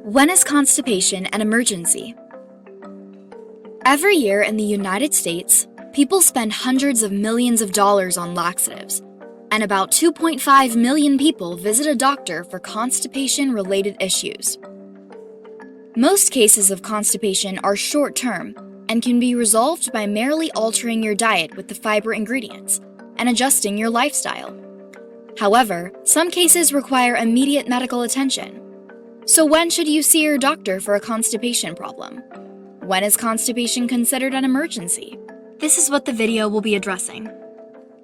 When is constipation an emergency? Every year in the United States, people spend hundreds of millions of dollars on laxatives, and about 2.5 million people visit a doctor for constipation-related issues. Most cases of constipation are short-term and can be resolved by merely altering your diet with the fiber ingredients and adjusting your lifestyle. However, some cases require immediate medical attention. So when should you see your doctor for a constipation problem? When is constipation considered an emergency? This is what the video will be addressing.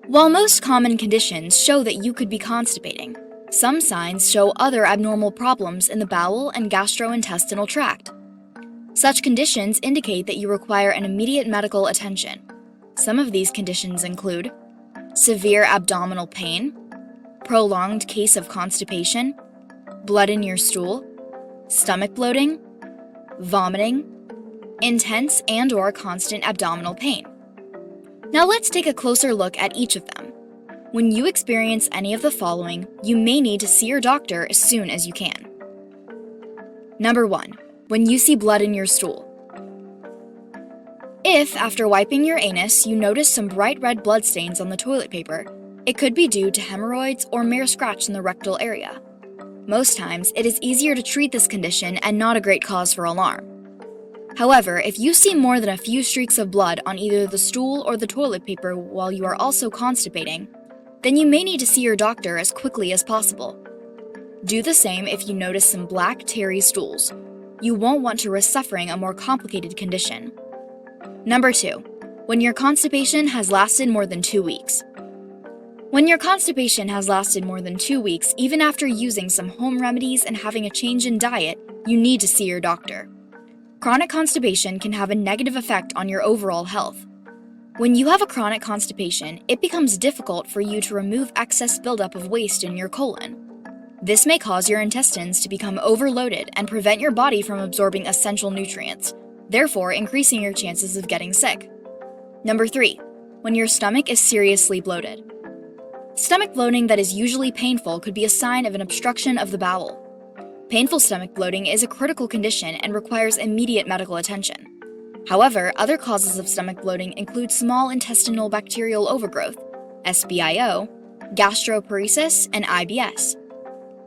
While most common conditions show that you could be constipating, some signs show other abnormal problems in the bowel and gastrointestinal tract. Such conditions indicate that you require an immediate medical attention. Some of these conditions include severe abdominal pain, prolonged case of constipation, blood in your stool, stomach bloating, vomiting, intense and/or constant abdominal pain. Now let's take a closer look at each of them. When you experience any of the following, you may need to see your doctor as soon as you can. Number 1. When you see blood in your stool. If, after wiping your anus, you notice some bright red blood stains on the toilet paper, it could be due to hemorrhoids or mere scratch in the rectal area. Most times, it is easier to treat this condition and not a great cause for alarm. However, if you see more than a few streaks of blood on either the stool or the toilet paper while you are also constipating, then you may need to see your doctor as quickly as possible. Do the same if you notice some black, tarry stools. You won't want to risk suffering a more complicated condition. Number 2. When your constipation has lasted more than 2 weeks. When your constipation has lasted more than 2 weeks, even after using some home remedies and having a change in diet, you need to see your doctor. Chronic constipation can have a negative effect on your overall health. When you have a chronic constipation, it becomes difficult for you to remove excess buildup of waste in your colon. This may cause your intestines to become overloaded and prevent your body from absorbing essential nutrients, therefore increasing your chances of getting sick. Number 3. When your stomach is seriously bloated. Stomach bloating that is usually painful could be a sign of an obstruction of the bowel. Painful stomach bloating is a critical condition and requires immediate medical attention. However, other causes of stomach bloating include small intestinal bacterial overgrowth, SBIO, gastroparesis, and IBS.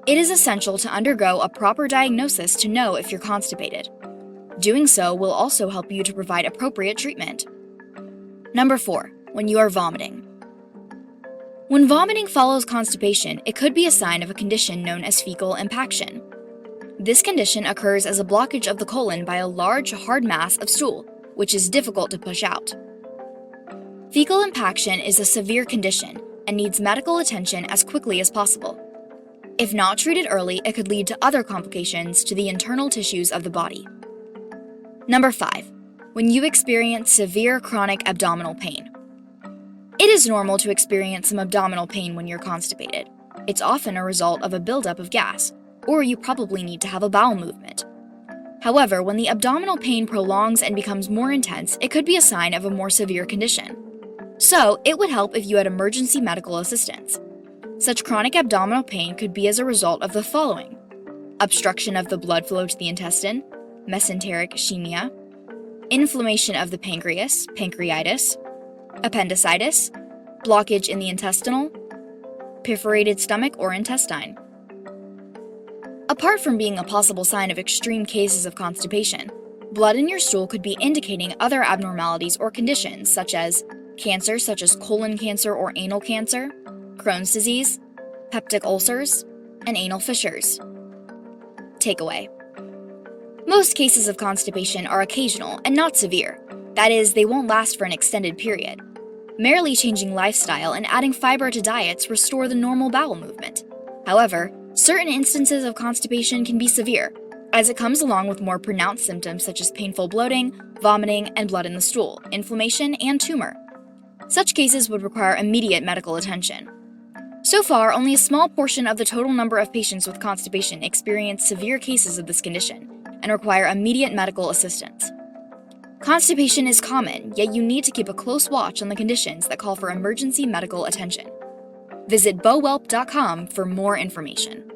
It is essential to undergo a proper diagnosis to know if you're constipated. Doing so will also help you to provide appropriate treatment. Number 4. When you are vomiting. When vomiting follows constipation, it could be a sign of a condition known as fecal impaction. This condition occurs as a blockage of the colon by a large, hard mass of stool, which is difficult to push out. Fecal impaction is a severe condition and needs medical attention as quickly as possible. If not treated early, it could lead to other complications to the internal tissues of the body. Number 5. When you experience severe chronic abdominal pain. It is normal to experience some abdominal pain when you're constipated. It's often a result of a buildup of gas, or you probably need to have a bowel movement. However, when the abdominal pain prolongs and becomes more intense, it could be a sign of a more severe condition. So, it would help if you had emergency medical assistance. Such chronic abdominal pain could be as a result of the following: obstruction of the blood flow to the intestine, mesenteric ischemia, inflammation of the pancreas, pancreatitis, appendicitis, blockage in the intestinal, perforated stomach or intestine. Apart from being a possible sign of extreme cases of constipation, blood in your stool could be indicating other abnormalities or conditions such as cancer such as colon cancer or anal cancer, Crohn's disease, peptic ulcers, and anal fissures. Takeaway. Most cases of constipation are occasional and not severe. That is, they won't last for an extended period. Merely changing lifestyle and adding fiber to diets restore the normal bowel movement. However, certain instances of constipation can be severe, as it comes along with more pronounced symptoms such as painful bloating, vomiting, and blood in the stool, inflammation, and tumor. Such cases would require immediate medical attention. So far, only a small portion of the total number of patients with constipation experience severe cases of this condition and require immediate medical assistance. Constipation is common, yet you need to keep a close watch on the conditions that call for emergency medical attention. Visit Bowelp.com for more information.